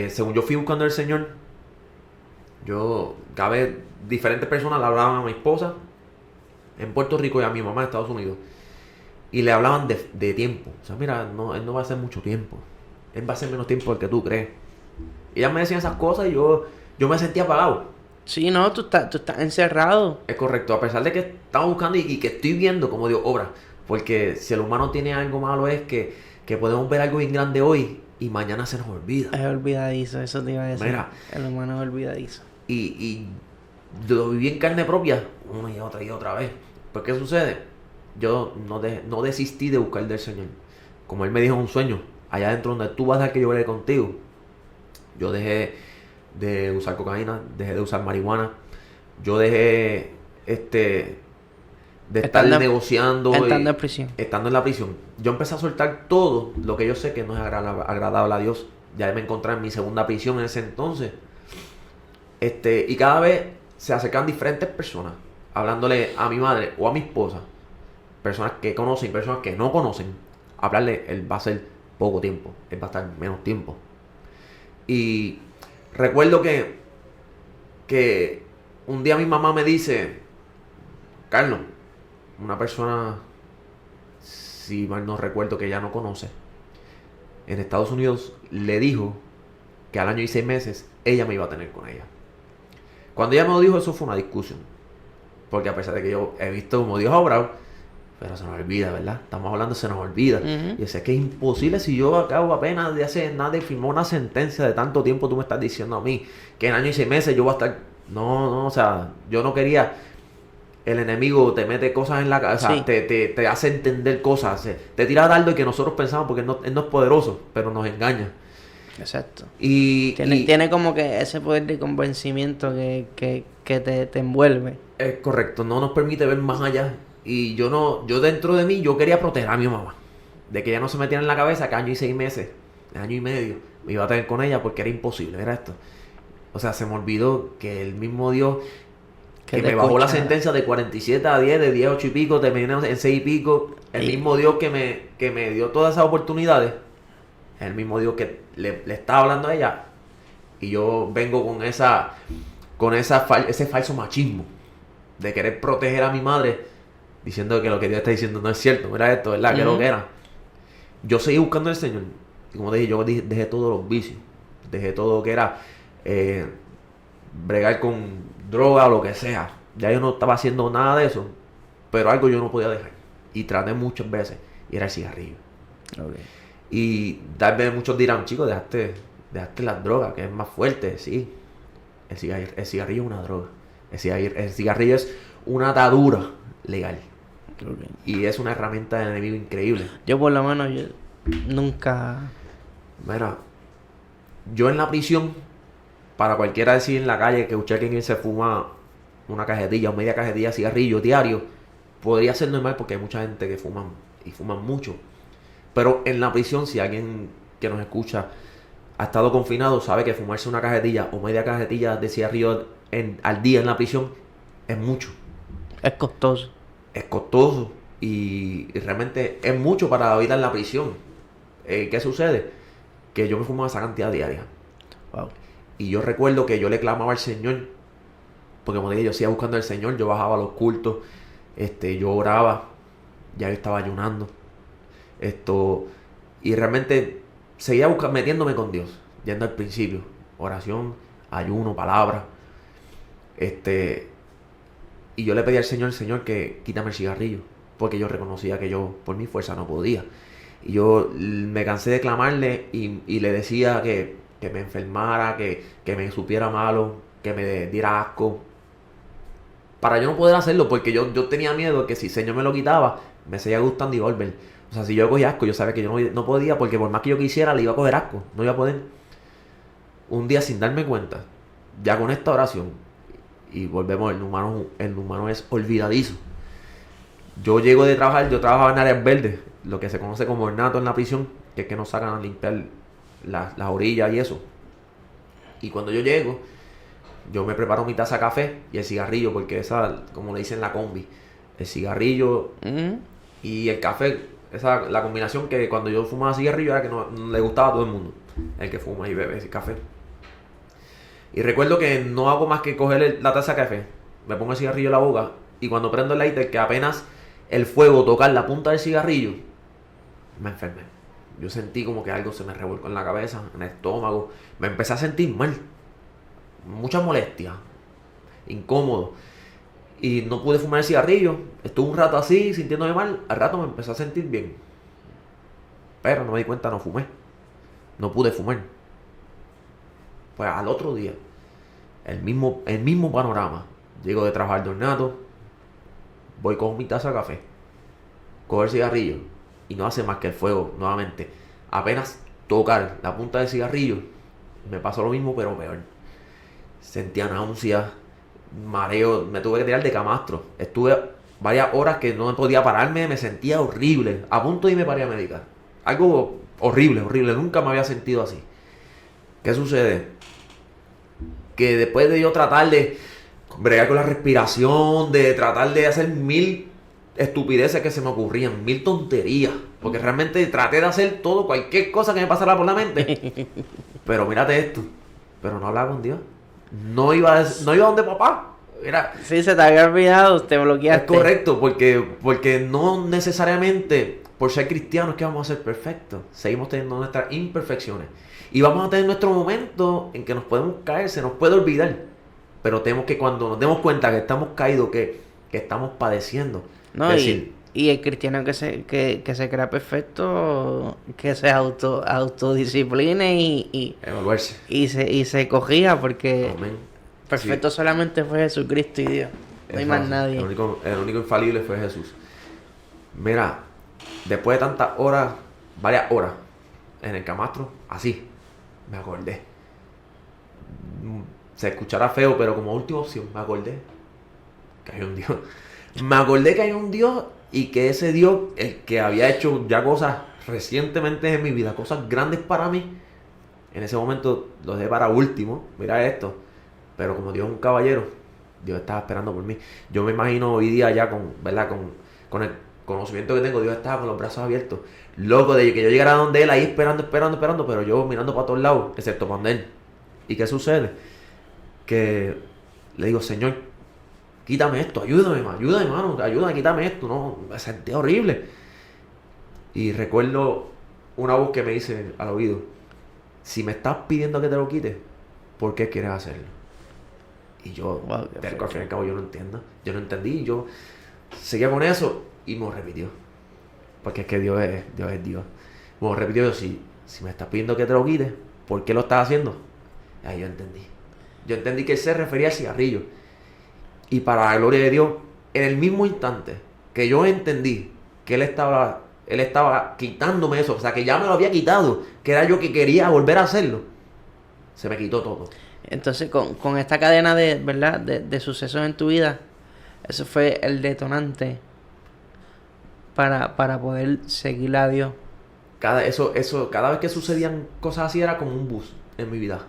Según yo fui buscando al Señor, cada vez diferentes personas le hablaban a mi esposa en Puerto Rico y a mi mamá en Estados Unidos. Y le hablaban de tiempo. O sea, mira, él no va a hacer mucho tiempo. Él va a hacer menos tiempo del que tú crees. Y ellas me decían esas cosas y yo me sentía apagado. Sí, no, tú estás encerrado. Es correcto, a pesar de que estamos buscando y que estoy viendo cómo Dios obra. Porque si el humano tiene algo malo es que podemos ver algo bien grande hoy y mañana se nos olvida. Es olvidadizo, eso te iba a decir. Mira, el humano es olvidadizo. Y lo viví en carne propia una y otra vez. ¿Por qué sucede? Yo no desistí de buscar del Señor. Como Él me dijo en un sueño, allá adentro donde tú vas a dejar que yo vele contigo, yo dejé de usar cocaína, dejé de usar marihuana, yo dejé de estar negociando, estando en prisión. Estando en la prisión. Yo empecé a soltar todo lo que yo sé que no es agradable a Dios. Ya me encontré en mi segunda prisión en ese entonces. Y cada vez se acercan diferentes personas, hablándole a mi madre o a mi esposa, personas que conocen y personas que no conocen, hablarle: él va a ser poco tiempo, él va a estar menos tiempo. Y recuerdo que un día mi mamá me dice: Carlos, una persona, si mal no recuerdo, que ella no conoce, en Estados Unidos, le dijo que al año y 6 meses ella me iba a tener con ella. Cuando ella me lo dijo, eso fue una discusión. Porque a pesar de que yo he visto cómo Dios ha obrado, pero se nos olvida, ¿verdad? Estamos hablando, se nos olvida. Ujú. Y decía, es que es imposible si yo acabo apenas de hacer nada y firmó una sentencia de tanto tiempo, tú me estás diciendo a mí que en año y 6 meses yo voy a estar... No, o sea, yo no quería... El enemigo te mete cosas en la cabeza, Sí. te hace entender cosas, te tira dardo que nosotros pensamos porque él no es poderoso, pero nos engaña. Exacto. Y Tiene como que ese poder de convencimiento que te envuelve. es correcto, no nos permite ver más allá. Y yo dentro de mí, yo quería proteger a mi mamá. De que ella no se metiera en la cabeza que año y 6 meses, año y medio, me iba a tener con ella porque era imposible, era esto. O sea, se me olvidó que el mismo Dios que te me bajó la escuchara. sentencia de 47 a 10, de 10 a 8 y pico, terminé en 6 y pico. El Sí. mismo Dios que me dio todas esas oportunidades, el mismo Dios que le estaba hablando a ella. Y yo vengo con ese falso machismo de querer proteger a mi madre, diciendo que lo que Dios está diciendo no es cierto. Mira esto, ¿verdad? Que es lo que era. Yo seguí buscando al Señor. Y como dije, yo dejé todos los vicios. Dejé todo lo que era bregar con droga o lo que sea. Ya yo no estaba haciendo nada de eso. Pero algo yo no podía dejar. Y traté muchas veces. Y era el cigarrillo. Okay. Y tal vez muchos dirán, chicos, dejaste las drogas, que es más fuerte. Sí. El cigarrillo es una droga. El cigarrillo es una atadura legal. Okay. Y es una herramienta de enemigo increíble. Yo por lo menos yo nunca... Mira, yo en la prisión, para cualquiera decir en la calle que usted alguien se fuma una cajetilla o media cajetilla de cigarrillo diario, podría ser normal porque hay mucha gente que fuman y fuman mucho. Pero en la prisión, si alguien que nos escucha ha estado confinado, sabe que fumarse una cajetilla o media cajetilla de cigarrillo al día en la prisión es mucho. Es costoso. Es costoso y realmente es mucho para la vida en la prisión. ¿Qué sucede? Que yo me fumaba esa cantidad diaria. Wow. Y yo recuerdo que yo le clamaba al Señor, porque como dije, yo seguía buscando al Señor, yo bajaba a los cultos, yo oraba, ya yo estaba ayunando, y realmente seguía metiéndome con Dios, yendo al principio, oración, ayuno, palabra, y yo le pedí al Señor, que quítame el cigarrillo, porque yo reconocía que yo por mi fuerza no podía. Y yo me cansé de clamarle y le decía que me enfermara, que me supiera malo, que me diera asco. Para yo no poder hacerlo, porque yo tenía miedo que si el Señor me lo quitaba, me seguía gustando y volver. O sea, si yo cogía asco, yo sabía que yo no podía, porque por más que yo quisiera, le iba a coger asco. No iba a poder. Un día sin darme cuenta, ya con esta oración, y volvemos, el humano es olvidadizo. Yo llego de trabajar, yo trabajaba en áreas verdes, lo que se conoce como ornato en la prisión, que es que nos sacan a limpiar las orillas y eso. Y cuando yo llego, yo me preparo mi taza de café y el cigarrillo, porque esa, como le dicen, la combi. El cigarrillo y el café, la combinación que cuando yo fumaba cigarrillo era que no le gustaba a todo el mundo. El que fuma y bebe ese café. Y recuerdo que no hago más que coger la taza de café, me pongo el cigarrillo en la boca y cuando prendo el lighter, que apenas el fuego tocar la punta del cigarrillo, me enfermé. Yo sentí como que algo se me revolcó en la cabeza, en el estómago. Me empecé a sentir mal. Mucha molestia. Incómodo. Y no pude fumar el cigarrillo. Estuve un rato así, sintiéndome mal. Al rato me empecé a sentir bien. Pero no me di cuenta, no fumé. No pude fumar. Pues al otro día, el mismo panorama. Llego de trabajar de ornato. Voy con mi taza de café. Cojo el cigarrillo. Y no hace más que el fuego, nuevamente. Apenas tocar la punta del cigarrillo, me pasó lo mismo, pero peor. Sentía náuseas, mareo, me tuve que tirar de camastro. Estuve varias horas que no podía pararme, me sentía horrible. A punto de irme para ir a medicar. Algo horrible, nunca me había sentido así. ¿Qué sucede? Que después de yo tratar de bregar con la respiración, de tratar de hacer 1000 estupideces que se me ocurrían, 1000 tonterías, porque realmente traté de hacer todo, cualquier cosa que me pasara por la mente, pero mírate esto, pero no hablaba con Dios, no iba donde papá. Sí, se te había olvidado, te bloqueaste. Es correcto, porque no necesariamente por ser cristianos que vamos a ser perfectos, seguimos teniendo nuestras imperfecciones y vamos a tener nuestro momento en que nos podemos caer, se nos puede olvidar, pero tenemos que, cuando nos demos cuenta que estamos caídos, que estamos padeciendo, No, decir, Y el cristiano que se crea perfecto, que se autodiscipline Evaluarse. y se corrija, porque Amén. perfecto Sí. solamente fue Jesucristo y Dios. No hay Es más fácil. nadie. El único infalible fue Jesús. Mira, después de tantas horas, varias horas, en el camastro, así, me acordé. Se escuchará feo, pero como última opción, me acordé que hay un Dios. Me acordé que hay un Dios y que ese Dios, el que había hecho ya cosas recientemente en mi vida, cosas grandes para mí, en ese momento lo dejé para último. Mira esto. Pero como Dios es un caballero, Dios estaba esperando por mí. Yo me imagino hoy día ya ¿verdad? Con el conocimiento que tengo, Dios estaba con los brazos abiertos. Loco de que yo llegara donde Él, ahí esperando, pero yo mirando para todos lados, excepto para Él. ¿Y qué sucede? Que le digo, Señor, quítame esto, ayúdame, hermano, ayúdame, quítame esto. No, me sentí horrible. Y recuerdo una voz que me dice al oído, si me estás pidiendo que te lo quite, ¿por qué quieres hacerlo? Y yo, Wow, terco, al fin y al cabo, yo no entiendo. Yo no entendí, yo seguía con eso y me lo repitió. Porque es que Dios es Dios. Me lo repitió, yo, si me estás pidiendo que te lo quite, ¿por qué lo estás haciendo? Ahí yo entendí. Yo entendí que él se refería al cigarrillo. Y para la gloria de Dios, en el mismo instante que yo entendí que él estaba quitándome eso, o sea, que ya me lo había quitado, que era yo que quería volver a hacerlo, se me quitó todo. Entonces, con esta cadena de, ¿verdad? De sucesos en tu vida, eso fue el detonante para poder seguir a Dios. Cada vez que sucedían cosas así era como un bus en mi vida.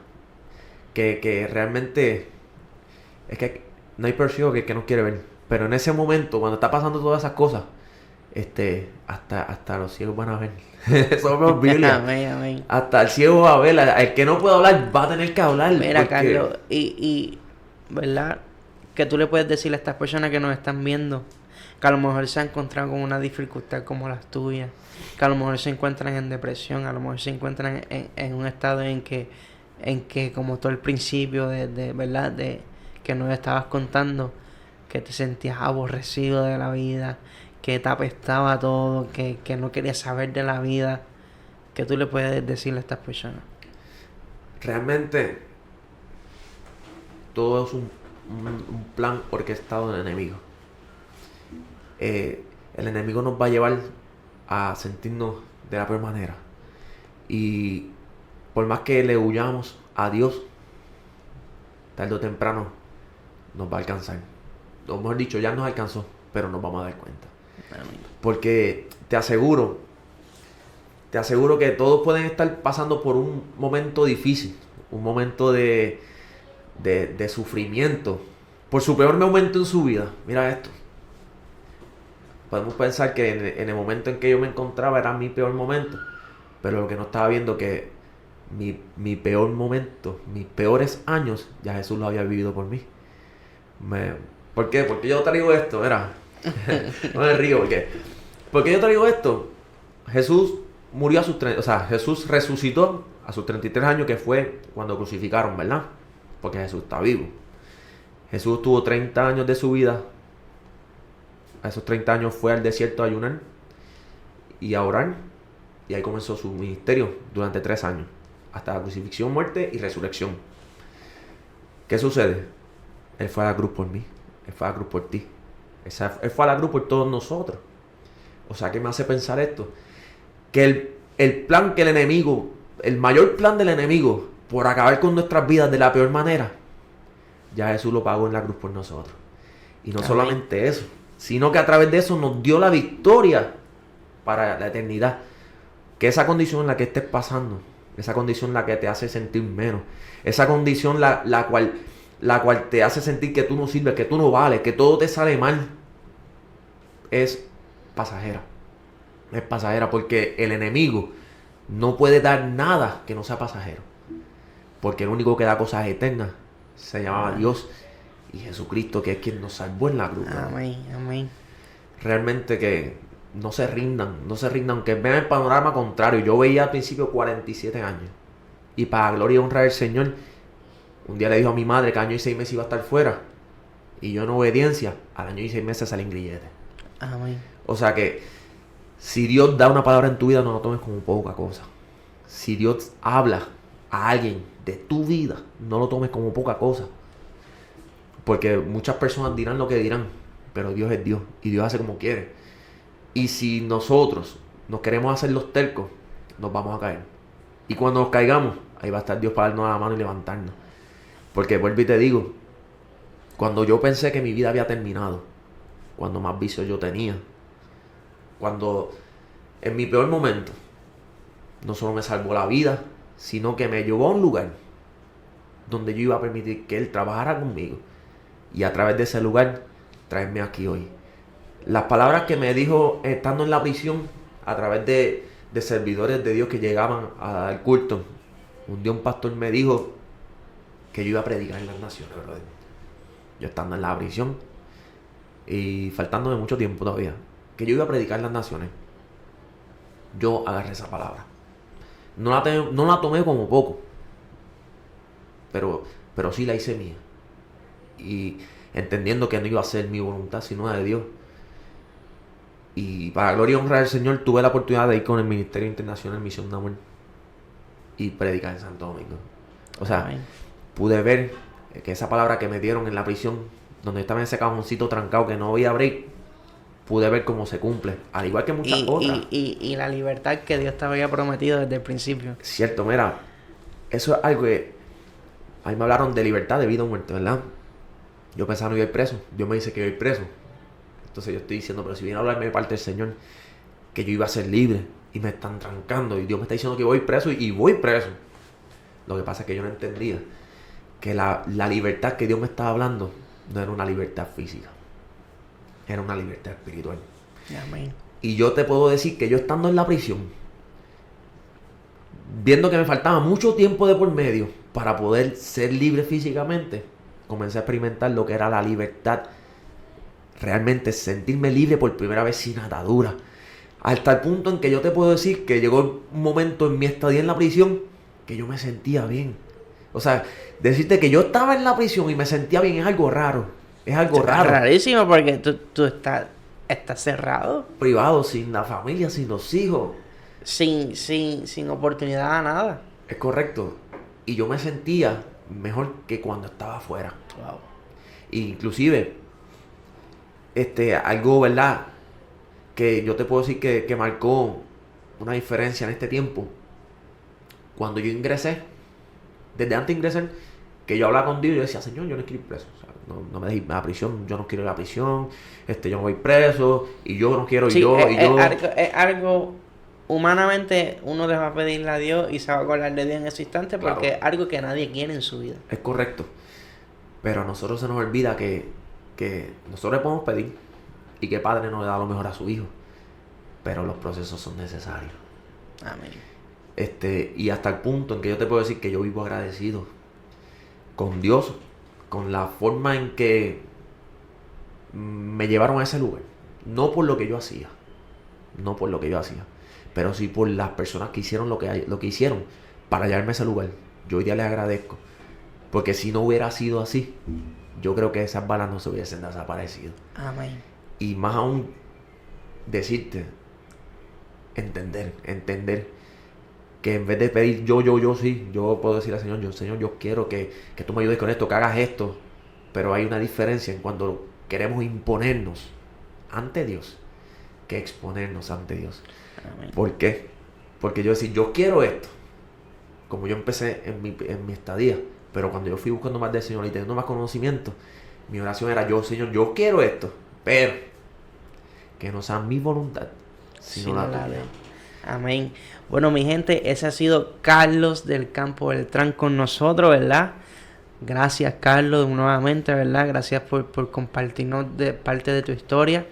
Que realmente es que no hay persona que no quiere ver. Pero en ese momento, cuando está pasando todas esas cosas, hasta los ciegos van a ver. Eso es Biblia. Amén, amén. Hasta el ciego va a ver. El que no puede hablar va a tener que hablar. Mira, porque... Carlos, ¿verdad? Que tú le puedes decirle a estas personas que nos están viendo que a lo mejor se han encontrado con una dificultad como las tuyas, que a lo mejor se encuentran en depresión, a lo mejor se encuentran en un estado en que como todo el principio ¿verdad? De que nos estabas contando, que te sentías aborrecido de la vida, que te apestaba todo, que no querías saber de la vida, que tú le puedes decirle a estas personas. Realmente todo es un plan orquestado del enemigo. El enemigo nos va a llevar a sentirnos de la peor manera. Y por más que le huyamos a Dios, tarde o temprano nos va a alcanzar. O mejor dicho, ya nos alcanzó, pero nos vamos a dar cuenta. Porque te aseguro que todos pueden estar pasando por un momento difícil, un momento de sufrimiento, por su peor momento en su vida. Mira esto. Podemos pensar que en el momento en que yo me encontraba era mi peor momento, pero lo que no estaba viendo que mi peor momento, mis peores años, ya Jesús lo había vivido por mí. ¿Por qué? Porque yo traigo esto, mira. No me río, ¿por qué yo traigo esto? Jesús murió Jesús resucitó a sus 33 años, que fue cuando crucificaron, ¿verdad? Porque Jesús está vivo. Jesús tuvo 30 años de su vida. A esos 30 años fue al desierto a ayunar y a orar. Y ahí comenzó su ministerio durante 3 años. Hasta la crucifixión, muerte y resurrección. ¿Qué sucede? Él fue a la cruz por mí. Él fue a la cruz por ti. Él fue a la cruz por todos nosotros. O sea, ¿qué me hace pensar esto? Que el plan que el enemigo, el mayor plan del enemigo por acabar con nuestras vidas de la peor manera, ya Jesús lo pagó en la cruz por nosotros. Y no solamente eso, sino que a través de eso nos dio la victoria para la eternidad. Que esa condición en la que estés pasando, esa condición en la que te hace sentir menos, esa condición la cual te hace sentir que tú no sirves, que tú no vales, que todo te sale mal, es pasajera. Es pasajera porque el enemigo no puede dar nada que no sea pasajero. Porque el único que da cosas eternas se llamaba Dios y Jesucristo, que es quien nos salvó en la cruz. Amén, amén. Realmente que no se rindan, aunque vean el panorama contrario. Yo veía al principio 47 años. Y para la gloria y honra del Señor, un día le dijo a mi madre que año y 6 meses iba a estar fuera. Y yo en obediencia, al año y 6 meses salí en grillete. Amén. O sea que si Dios da una palabra en tu vida, no lo tomes como poca cosa. Si Dios habla a alguien de tu vida, no lo tomes como poca cosa. Porque muchas personas dirán lo que dirán, pero Dios es Dios y Dios hace como quiere. Y si nosotros nos queremos hacer los tercos, nos vamos a caer. Y cuando nos caigamos, ahí va a estar Dios para darnos la mano y levantarnos. Porque vuelvo y te digo, cuando yo pensé que mi vida había terminado, cuando más vicios yo tenía, cuando en mi peor momento, no solo me salvó la vida, sino que me llevó a un lugar donde yo iba a permitir que Él trabajara conmigo. Y a través de ese lugar, traerme aquí hoy. Las palabras que me dijo estando en la prisión, a través de servidores de Dios que llegaban al culto. Un día un pastor me dijo que yo iba a predicar en las naciones, brother. Yo estando en la prisión y faltándome mucho tiempo todavía, que yo iba a predicar en las naciones. Yo agarré esa palabra. No la tomé como poco, pero sí la hice mía. Y entendiendo que no iba a ser mi voluntad sino la de Dios. Y para gloria y honra del Señor, tuve la oportunidad de ir con el Ministerio Internacional Misión de Amor y predicar en Santo Domingo. O sea, pude ver que esa palabra que me dieron en la prisión, donde estaba en ese cajoncito trancado que no voy a abrir, pude ver cómo se cumple, al igual que muchas otras. Y la libertad que Dios te había prometido desde el principio. Cierto, mira, eso es algo que... Ahí me hablaron de libertad, de vida o muerte, ¿verdad? Yo pensaba no iba a ir preso. Dios me dice que iba a ir preso. Entonces yo estoy diciendo, pero si viene a hablarme de parte del Señor, que yo iba a ser libre, y me están trancando, y Dios me está diciendo que voy preso, y voy preso. Lo que pasa es que yo no entendía que la libertad que Dios me estaba hablando no era una libertad física, era una libertad espiritual. Amén. Y yo te puedo decir que yo estando en la prisión, viendo que me faltaba mucho tiempo de por medio para poder ser libre físicamente, comencé a experimentar lo que era la libertad. Realmente sentirme libre por primera vez sin atadura. Hasta el punto en que yo te puedo decir que llegó un momento en mi estadía en la prisión que yo me sentía bien. O sea, decirte que yo estaba en la prisión y me sentía bien es algo raro. Es algo raro. Rarísimo porque tú estás cerrado. Privado, sin la familia, sin los hijos. Sin oportunidad a nada. Es correcto. Y yo me sentía mejor que cuando estaba afuera. Wow. Inclusive, algo, ¿verdad?, que yo te puedo decir que marcó una diferencia en este tiempo. Cuando yo ingresé, desde antes de ingresar, que yo hablaba con Dios, yo decía, Señor, yo no quiero ir preso. O sea, no me dejes a la prisión, yo no quiero ir a la prisión, yo no voy preso, y yo no quiero, sí, es algo, humanamente, uno le va a pedirle a Dios y se va a acordar de Dios en ese instante, porque claro, es algo que nadie quiere en su vida. Es correcto. Pero a nosotros se nos olvida que nosotros le podemos pedir y que Padre nos le da lo mejor a su Hijo, pero los procesos son necesarios. Amén. Y hasta el punto en que yo te puedo decir que yo vivo agradecido con Dios, con la forma en que me llevaron a ese lugar. No por lo que yo hacía, pero sí por las personas que hicieron lo que hicieron para llevarme a ese lugar. Yo hoy día les agradezco, porque si no hubiera sido así, yo creo que esas balas no se hubiesen desaparecido. Amén. Y más aún, decirte, entender que en vez de pedir sí, yo puedo decirle al Señor, yo quiero que tú me ayudes con esto, que hagas esto. Pero hay una diferencia en cuando queremos imponernos ante Dios que exponernos ante Dios. Amén. ¿Por qué? Porque yo decir, yo quiero esto, como yo empecé en mi estadía, pero cuando yo fui buscando más del Señor y teniendo más conocimiento, mi oración era, Señor, yo quiero esto, pero que no sea mi voluntad, sino la tuya. Amén. Bueno, mi gente, ese ha sido Carlos del Campo Beltrán con nosotros, ¿verdad? Gracias, Carlos, nuevamente, ¿verdad? Gracias por compartirnos de parte de tu historia.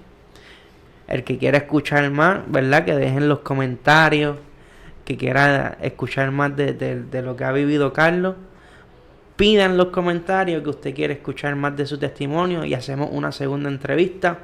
El que quiera escuchar más, ¿verdad? Que dejen los comentarios, que quiera escuchar más de lo que ha vivido Carlos. Pidan en los comentarios que usted quiere escuchar más de su testimonio y hacemos una segunda entrevista.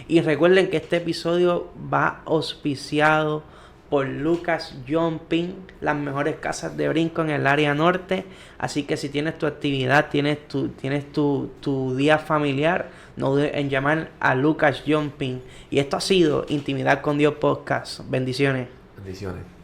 Y recuerden que este episodio va auspiciado por Lucas Jumping, las mejores casas de brinco en el área norte. Así que si tienes tu actividad, tienes tu día familiar, no dudes en llamar a Lucas Jumping. Y esto ha sido Intimidad con Dios Podcast. Bendiciones. Bendiciones.